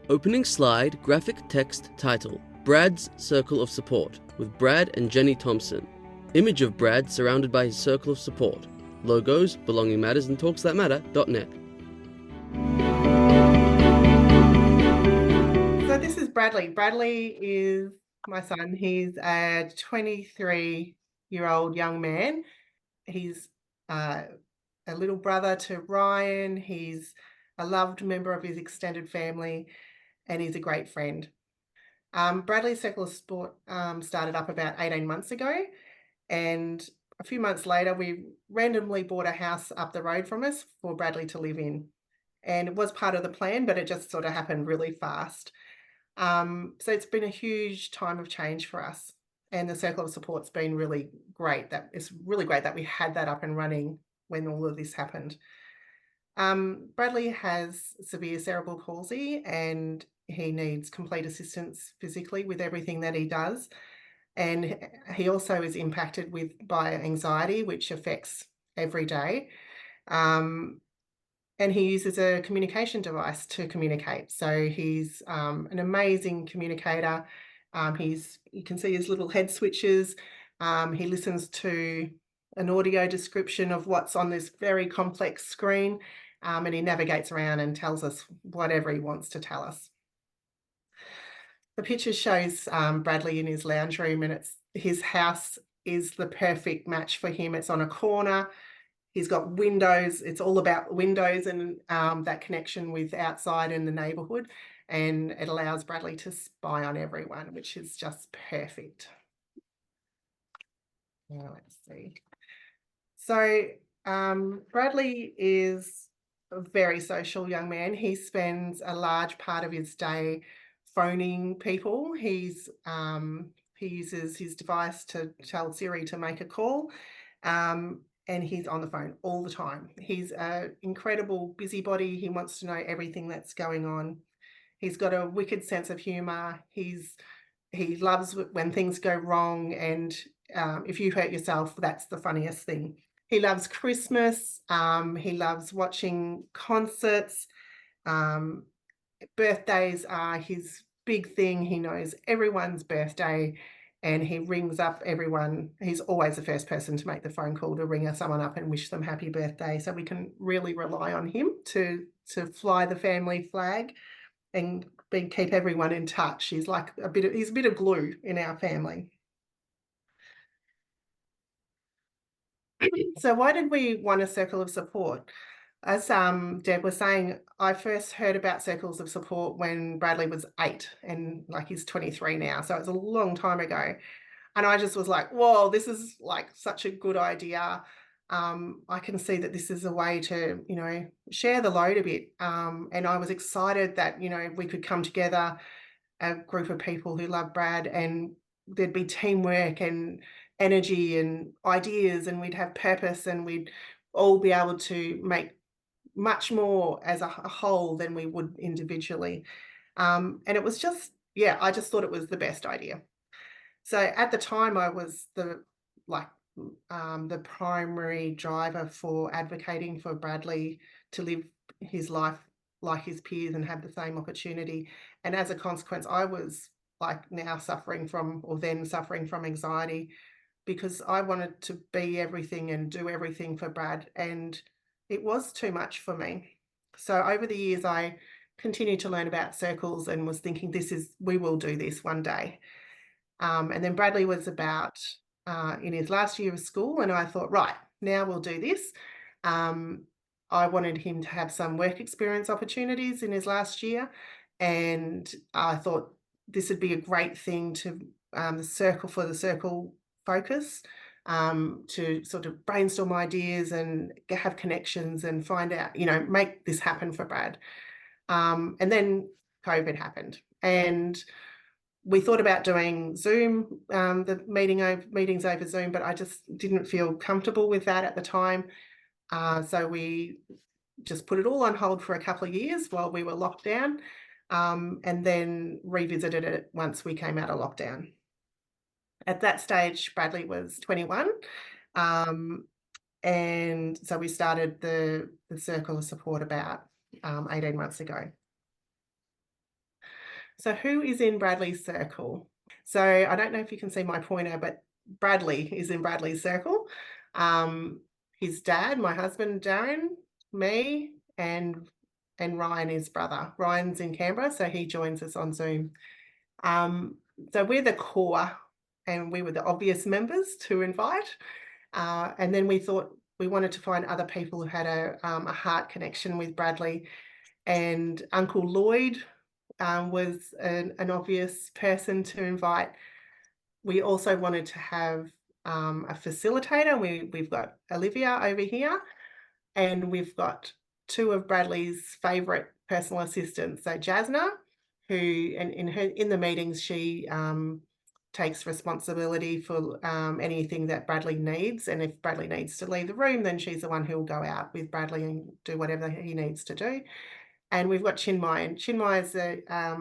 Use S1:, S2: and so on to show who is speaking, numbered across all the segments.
S1: Opening slide, graphic text title, Brad's Circle of Support, with Brad and Jenny Thompson. Image of Brad surrounded by his circle of support. Logos, Belonging Matters and TalksThatMatter.net.
S2: So this is Bradley. Bradley is my son. He's a 23-year-old young man. He's a little brother to Ryan. He's a loved member of his extended family, and he's a great friend. Bradley's Circle of Sport started up about 18 months ago, and a few months later we randomly bought a house up the road from us for Bradley to live in. And it was part of the plan, but it just sort of happened really fast. So it's been a huge time of change for us, and the Circle of Support's been really great. It's really great that we had that up and running when all of this happened. Bradley has severe cerebral palsy, and he needs complete assistance physically with everything that he does. And he also is impacted by anxiety, which affects every day. And he uses a communication device to communicate. So he's an amazing communicator. You can see his little head switches. He listens to an audio description of what's on this very complex screen, and he navigates around and tells us whatever he wants to tell us. The picture shows Bradley in his lounge room, and his house is the perfect match for him. It's on a corner. He's got windows. It's all about windows and that connection with outside in the neighbourhood, and it allows Bradley to spy on everyone, which is just perfect. Now let's see. So Bradley is a very social young man. He spends a large part of his day phoning people. He uses his device to tell Siri to make a call. And he's on the phone all the time. He's an incredible busybody. He wants to know everything that's going on. He's got a wicked sense of humour. He loves when things go wrong, and if you hurt yourself, that's the funniest thing. He loves Christmas. He loves watching concerts. Birthdays are his big thing. He knows everyone's birthday, and he rings up everyone. He's always the first person to make the phone call to ring someone up and wish them happy birthday. So we can really rely on him to fly the family flag and keep everyone in touch. He's a bit of glue in our family. So why did we want a circle of support? As Deb was saying, I first heard about circles of support when Bradley was 8, and he's 23 now. So it's a long time ago. And I just was like, whoa, this is such a good idea. I can see that this is a way to, share the load a bit. And I was excited that, we could come together, a group of people who love Brad, and there'd be teamwork and energy and ideas, and we'd have purpose, and we'd all be able to make much more as a whole than we would individually. And it was just, I just thought it was the best idea. So at the time, I was the primary driver for advocating for Bradley to live his life like his peers and have the same opportunity. And as a consequence, I was then suffering from anxiety, because I wanted to be everything and do everything for Brad, and it was too much for me. So over the years, I continued to learn about circles and was thinking, we will do this one day. And then Bradley was about in his last year of school, and I thought, right, now we'll do this. I wanted him to have some work experience opportunities in his last year, and I thought this would be a great thing to the circle focus, to sort of brainstorm ideas and have connections and find out, make this happen for Brad. And then COVID happened, and we thought about doing Zoom, the meetings over Zoom, but I just didn't feel comfortable with that at the time. So we just put it all on hold for a couple of years while we were locked down, and then revisited it once we came out of lockdown. At that stage, Bradley was 21, and so we started the Circle of Support about 18 months ago. So who is in Bradley's circle? So I don't know if you can see my pointer, but Bradley is in Bradley's circle. His dad, my husband, Darren, me, and Ryan, his brother. Ryan's in Canberra, so he joins us on Zoom. So we're the core, and we were the obvious members to invite. And then we thought we wanted to find other people who had a heart connection with Bradley. And Uncle Lloyd was an obvious person to invite. We also wanted to have a facilitator. We've got Olivia over here, and we've got two of Bradley's favourite personal assistants. So Jasna, who in the meetings, she takes responsibility for anything that Bradley needs. And if Bradley needs to leave the room, then she's the one who will go out with Bradley and do whatever he needs to do. And we've got Chinmay, and Chinmay is a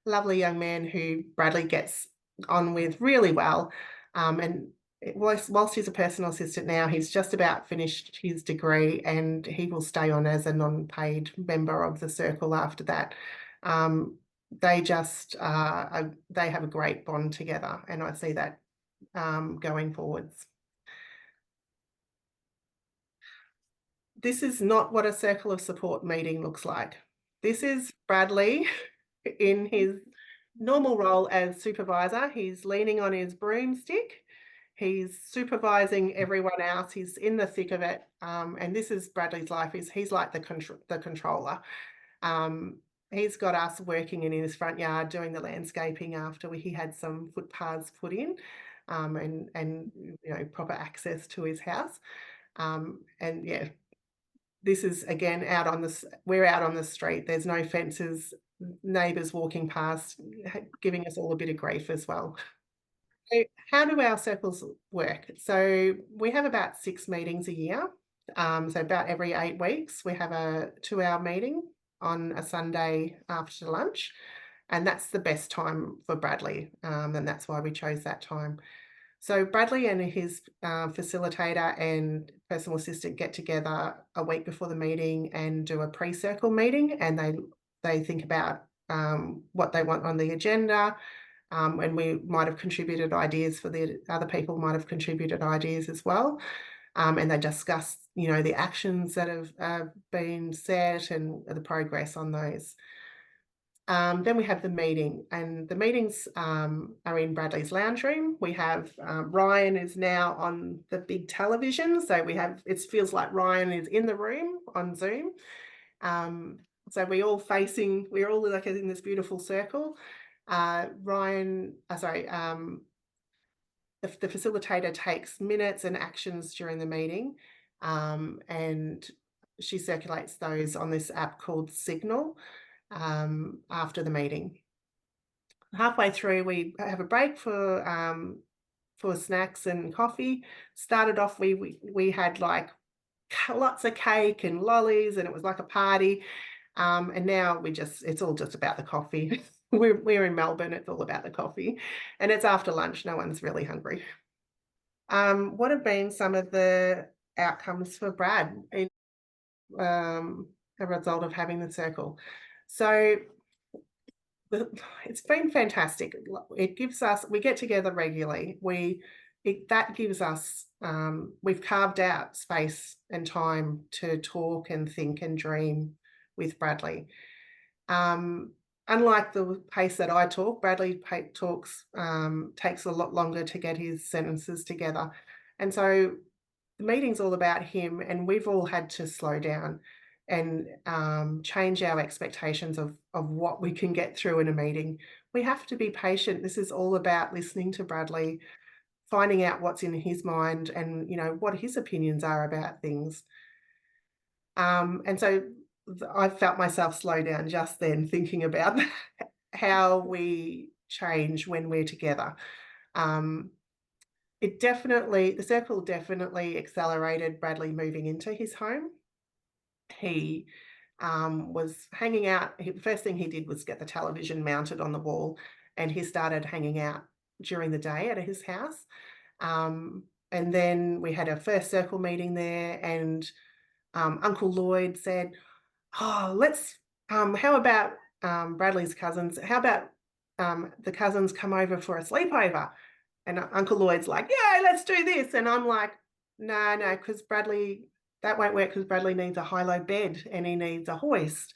S2: lovely young man who Bradley gets on with really well. And whilst he's a personal assistant now, he's just about finished his degree, and he will stay on as a non-paid member of the circle after that. They just they have a great bond together, and I see that going forwards. This is not what a circle of support meeting looks like. This is Bradley in his normal role as supervisor. He's leaning on his broomstick. He's supervising everyone else. He's in the thick of it. And this is Bradley's life. He's like the controller. He's got us working in his front yard doing the landscaping after he had some footpaths put in, and proper access to his house. And yeah, this is again we're out on the street. There's no fences, neighbours walking past, giving us all a bit of grief as well. So how do our circles work? So we have about 6 meetings a year. So about every 8 weeks, we have a 2-hour meeting on a Sunday after lunch. And that's the best time for Bradley. And that's why we chose that time. So Bradley and his facilitator and personal assistant get together a week before the meeting and do a pre-circle meeting, and they think about what they want on the agenda, and we might have contributed ideas for the other people might have contributed ideas as well, and they discuss the actions that have been set and the progress on those. Then we have the meeting, and the meetings are in Bradley's lounge room. We have Ryan is now on the big television, so it feels like Ryan is in the room on Zoom. So we're all like in this beautiful circle. The facilitator takes minutes and actions during the meeting, and she circulates those on this app called Signal after the meeting. Halfway through, we have a break for snacks and coffee. Started off, we had like lots of cake and lollies, and it was like a party. And now it's all just about the coffee. We're in Melbourne, it's all about the coffee. And it's after lunch, no one's really hungry. What have been some of the outcomes for Brad in a result of having the circle? So it's been fantastic. It gives us, we get together regularly. That gives us, we've carved out space and time to talk and think and dream with Bradley. Unlike the pace that I talk, Bradley takes a lot longer to get his sentences together. And so the meeting's all about him, and we've all had to slow down and change our expectations of what we can get through in a meeting. We have to be patient. This is all about listening to Bradley, finding out what's in his mind and, what his opinions are about things. And so I felt myself slow down just then, thinking about how we change when we're together. The circle definitely accelerated Bradley moving into his home. He was hanging out. The first thing he did was get the television mounted on the wall, and he started hanging out during the day at his house. And then we had a first circle meeting there, and Uncle Lloyd said, "Oh, how about Bradley's cousins, how about the cousins come over for a sleepover? And Uncle Lloyd's like, yeah, let's do this. And I'm like, no, no, because Bradley, that won't work because Bradley needs a high-low bed and he needs a hoist.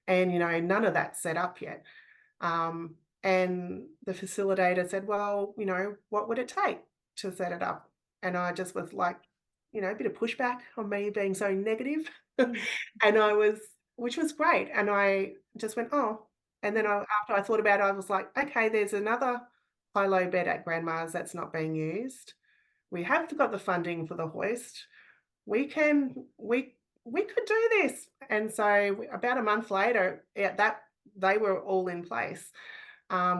S2: And, none of that's set up yet. And the facilitator said, well, what would it take to set it up? And I just was like, a bit of pushback on me being so negative. And which was great. And I just went, oh. And then after I thought about it, I was like, okay, there's another high-low bed at Grandma's that's not being used. We have got the funding for the hoist. We could do this. And so about a month later, that they were all in place,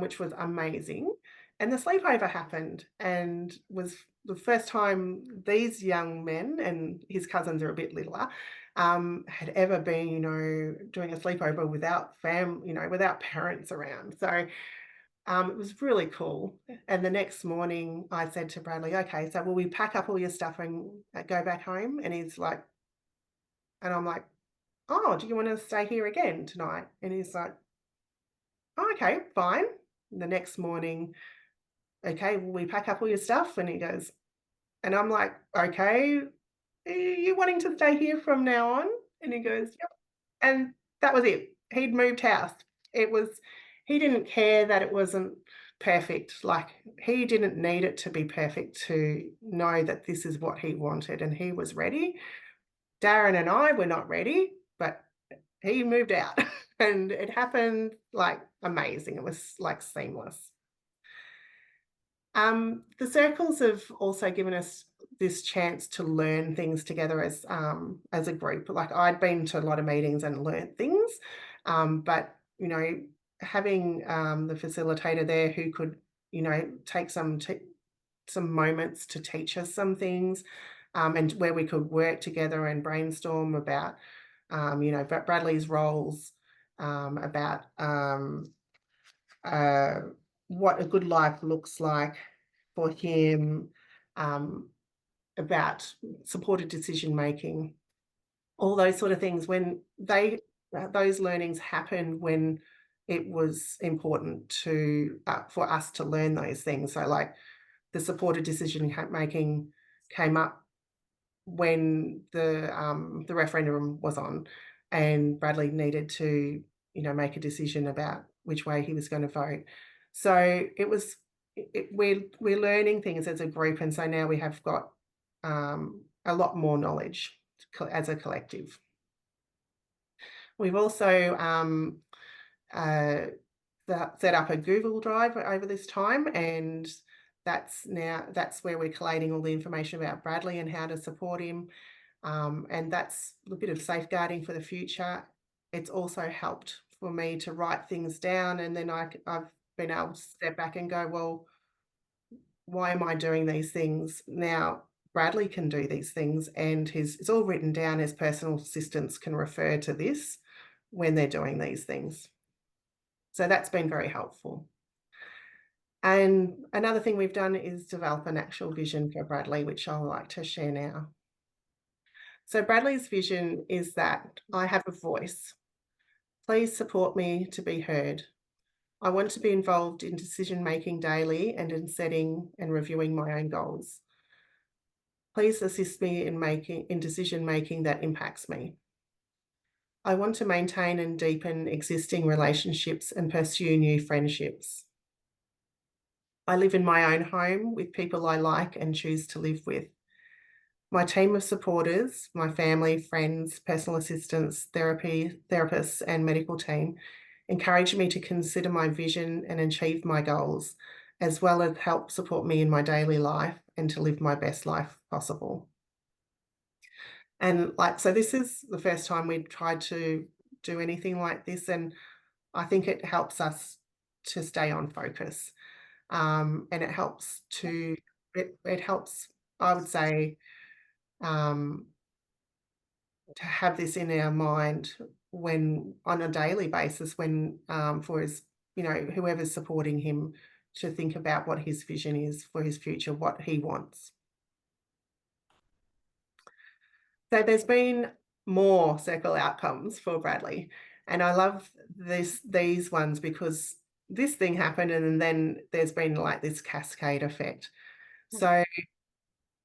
S2: which was amazing. And the sleepover happened and was the first time these young men, and his cousins are a bit littler, had ever been, doing a sleepover without without parents around. So it was really cool. And the next morning I said to Bradley, okay, so will we pack up all your stuff and go back home? And he's like, and I'm like, oh, do you want to stay here again tonight? And he's like, oh, okay, fine. And the next morning, okay, will we pack up all your stuff? And he goes, and I'm like, okay, are you wanting to stay here from now on? And he goes, yep. And that was it. He'd moved house. He didn't care that it wasn't perfect. Like, he didn't need it to be perfect to know that this is what he wanted, and he was ready. Darren and I were not ready, but he moved out and it happened like amazing. It was like seamless. The circles have also given us this chance to learn things together as a group. Like, I'd been to a lot of meetings and learned things, but having the facilitator there who could take some moments to teach us some things, and where we could work together and brainstorm about Bradley's roles, about what a good life looks like for him, about supported decision making, all those sort of things. When those learnings happened when it was important to for us to learn those things. So, like, the supported decision making came up when the referendum was on, and Bradley needed to make a decision about which way he was going to vote. So we're learning things as a group, and so now we have got a lot more knowledge as a collective. We've also set up a Google Drive over this time, and that's where we're collating all the information about Bradley and how to support him, and that's a bit of safeguarding for the future. It's also helped for me to write things down, and then I've been able to step back and go, well, why am I doing these things? Now Bradley can do these things, and it's all written down. His personal assistants can refer to this when they're doing these things. So that's been very helpful. And another thing we've done is develop an actual vision for Bradley, which I'd like to share now. So Bradley's vision is that I have a voice. Please support me to be heard. I want to be involved in decision-making daily and in setting and reviewing my own goals. Please assist me in decision-making that impacts me. I want to maintain and deepen existing relationships and pursue new friendships. I live in my own home with people I like and choose to live with. My team of supporters, my family, friends, personal assistants, therapists, and medical team encourage me to consider my vision and achieve my goals, as well as help support me in my daily life and to live my best life possible. And so this is the first time we've tried to do anything like this, and I think it helps us to stay on focus. And it helps it helps, I would say, to have this in our mind when on a daily basis, when for his, whoever's supporting him, to think about what his vision is for his future, what he wants. So there's been more circle outcomes for Bradley. And I love these ones because this thing happened and then there's been like this cascade effect. So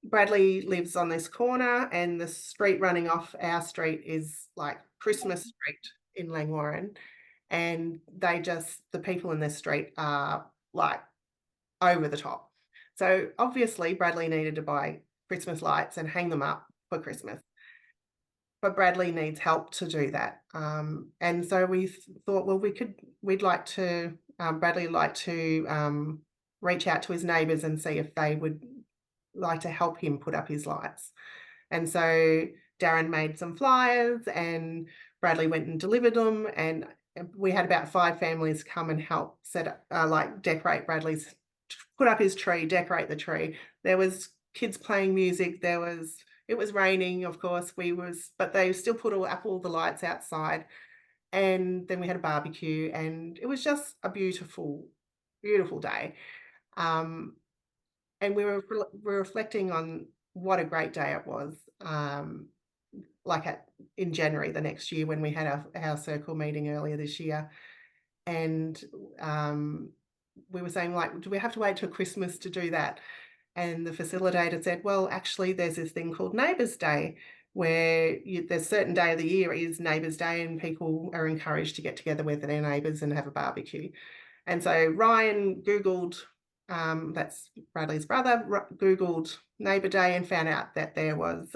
S2: Bradley lives on this corner and the street running off our street is like Christmas Street in Langwarrin. And the people in this street are like over the top. So obviously Bradley needed to buy Christmas lights and hang them up for Christmas. But Bradley needs help to do that. And so we thought, well, Bradley would like to reach out to his neighbours and see if they would like to help him put up his lights. And so Darren made some flyers and Bradley went and delivered them. And we had about 5 families come and help decorate put up his tree, decorate the tree. There was kids playing music. It was raining, of course, but they still put up all the lights outside. And then we had a barbecue and it was just a beautiful, beautiful day. And we were reflecting on what a great day it was. In January the next year when we had our circle meeting earlier this year. And we were saying, like, do we have to wait till Christmas to do that? And the facilitator said, well, actually, there's this thing called Neighbours Day, where there's a certain day of the year is Neighbours Day, and people are encouraged to get together with their neighbours and have a barbecue. And so Ryan Googled, that's Bradley's brother, Googled Neighbour Day and found out that there was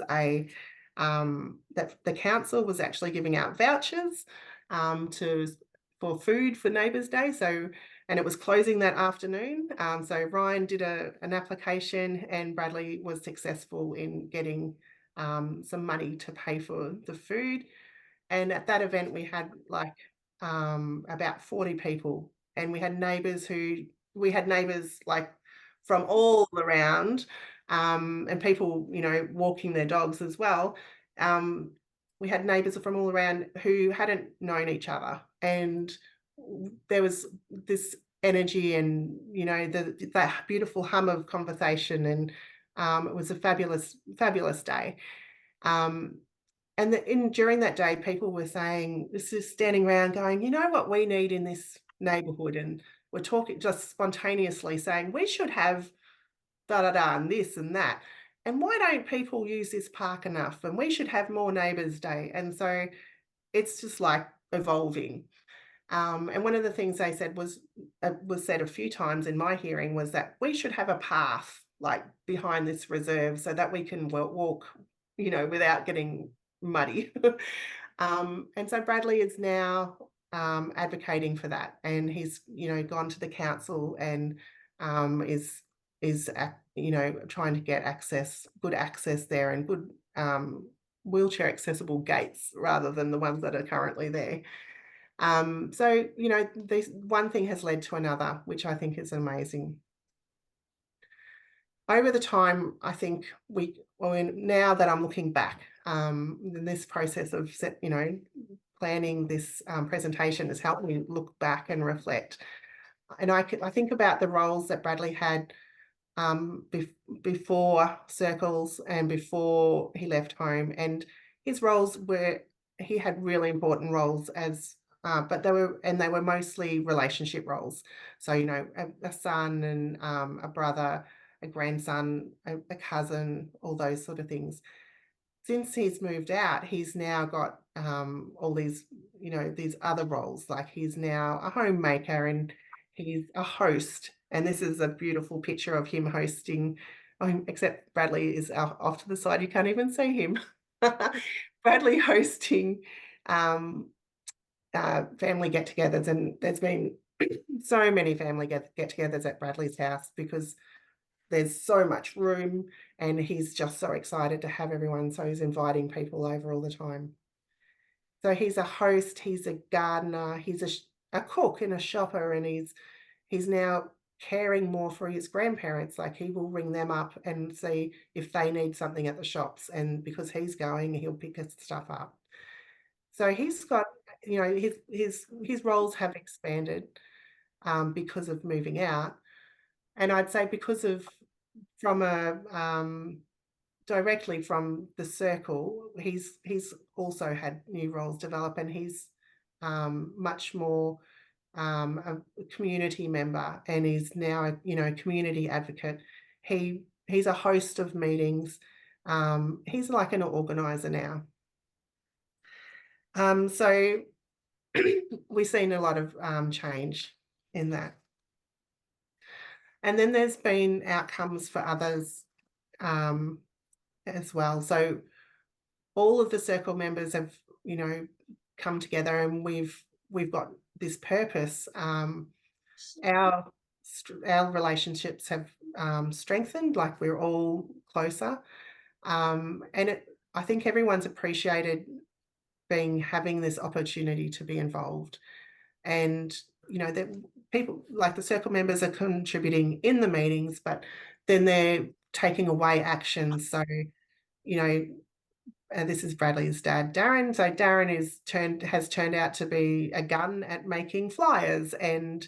S2: that the council was actually giving out vouchers for food for Neighbours Day. And it was closing that afternoon. So Ryan did an application and Bradley was successful in getting some money to pay for the food. And at that event, we had about 40 people, and we had neighbours like from all around, and people, walking their dogs as well. We had neighbours from all around who hadn't known each other, and there was this energy and that beautiful hum of conversation, and it was a fabulous day. And during that day, people were saying, this is standing around going, you know what we need in this neighbourhood? And we're talking just spontaneously saying, we should have da-da-da and this and that. And why don't people use this park enough? And we should have more Neighbours Day. And so it's just like evolving. And one of the things they said was said a few times in my hearing was that we should have a path like behind this reserve so that we can walk, without getting muddy. And so Bradley is now advocating for that, and he's gone to the council and is trying to get good access there, and good wheelchair accessible gates rather than the ones that are currently there. So this one thing has led to another, which I think is amazing. Over the time, I think now that I'm looking back, in this process of planning this presentation has helped me look back and reflect. And I think about the roles that Bradley had before Circles and before he left home, and his roles he had really important roles but they were mostly relationship roles. So a son and a brother, a grandson, a cousin, all those sort of things. Since he's moved out, he's now got all these these other roles. Like he's now a homemaker and he's a host. And this is a beautiful picture of him hosting, except Bradley is off to the side. You can't even see him. Bradley hosting family get-togethers, and there's been so many family get-togethers at Bradley's house because there's so much room and he's just so excited to have everyone, so he's inviting people over all the time. So he's a host, he's a gardener, he's a cook and a shopper, and he's now caring more for his grandparents. Like he will ring them up and see if they need something at the shops, and because he's going, he'll pick stuff up. So he's got, his roles have expanded because of moving out. And I'd say directly from the circle, he's also had new roles develop, and he's much more a community member, and is now a community advocate. He's a host of meetings. He's like an organizer now. So we've seen a lot of change in that. And then there's been outcomes for others as well. So all of the circle members have, come together, and we've got this purpose. Our relationships have strengthened, like we're all closer. And I think everyone's appreciated having this opportunity to be involved. And, that people like the circle members are contributing in the meetings, but then they're taking away action. So, this is Bradley's dad, Darren. So Darren has turned out to be a gun at making flyers, and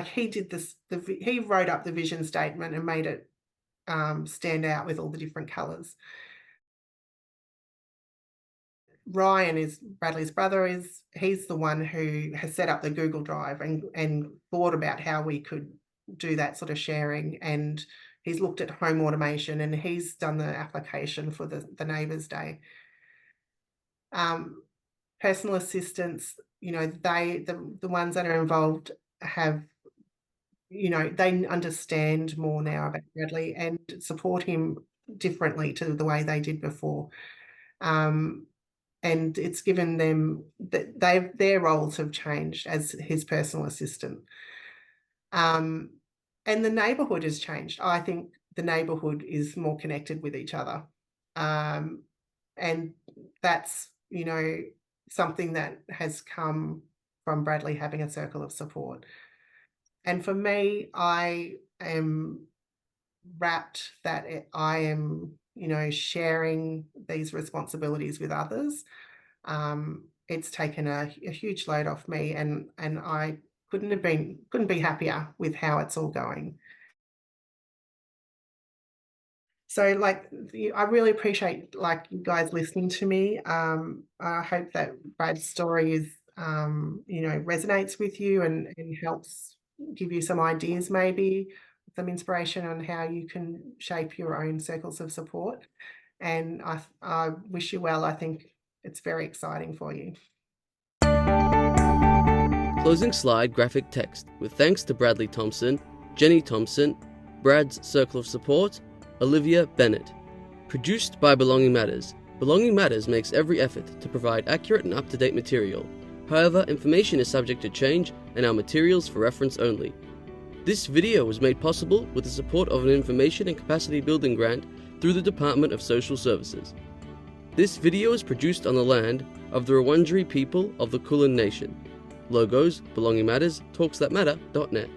S2: he did this. He wrote up the vision statement and made it stand out with all the different colours. Ryan is Bradley's brother. He's the one who has set up the Google Drive and thought about how we could do that sort of sharing, and he's looked at home automation, and he's done the application for the Neighbours Day. Personal assistants, the ones that are involved have, they understand more now about Bradley and support him differently to the way they did before. And it's given them that their roles have changed as his personal assistant. And the neighbourhood has changed. I think the neighbourhood is more connected with each other. And that's, something that has come from Bradley having a circle of support. And for me, I am rapt that I am, sharing these responsibilities with others. It's taken a huge load off me, and I couldn't be happier with how it's all going. So I really appreciate you guys listening to me. I hope that Brad's story is resonates with you and helps give you some ideas, maybe some inspiration on how you can shape your own circles of support. And I wish you well. I think it's very exciting for you.
S1: Closing slide graphic text with thanks to Bradley Thompson, Jenny Thompson, Brad's Circle of Support, Olivia Bennett. Produced by Belonging Matters. Belonging Matters makes every effort to provide accurate and up-to-date material. However, information is subject to change and our materials for reference only. This video was made possible with the support of an information and capacity building grant through the Department of Social Services. This video is produced on the land of the Wurundjeri people of the Kulin Nation. Logos, Belonging Matters, talksthatmatter.net.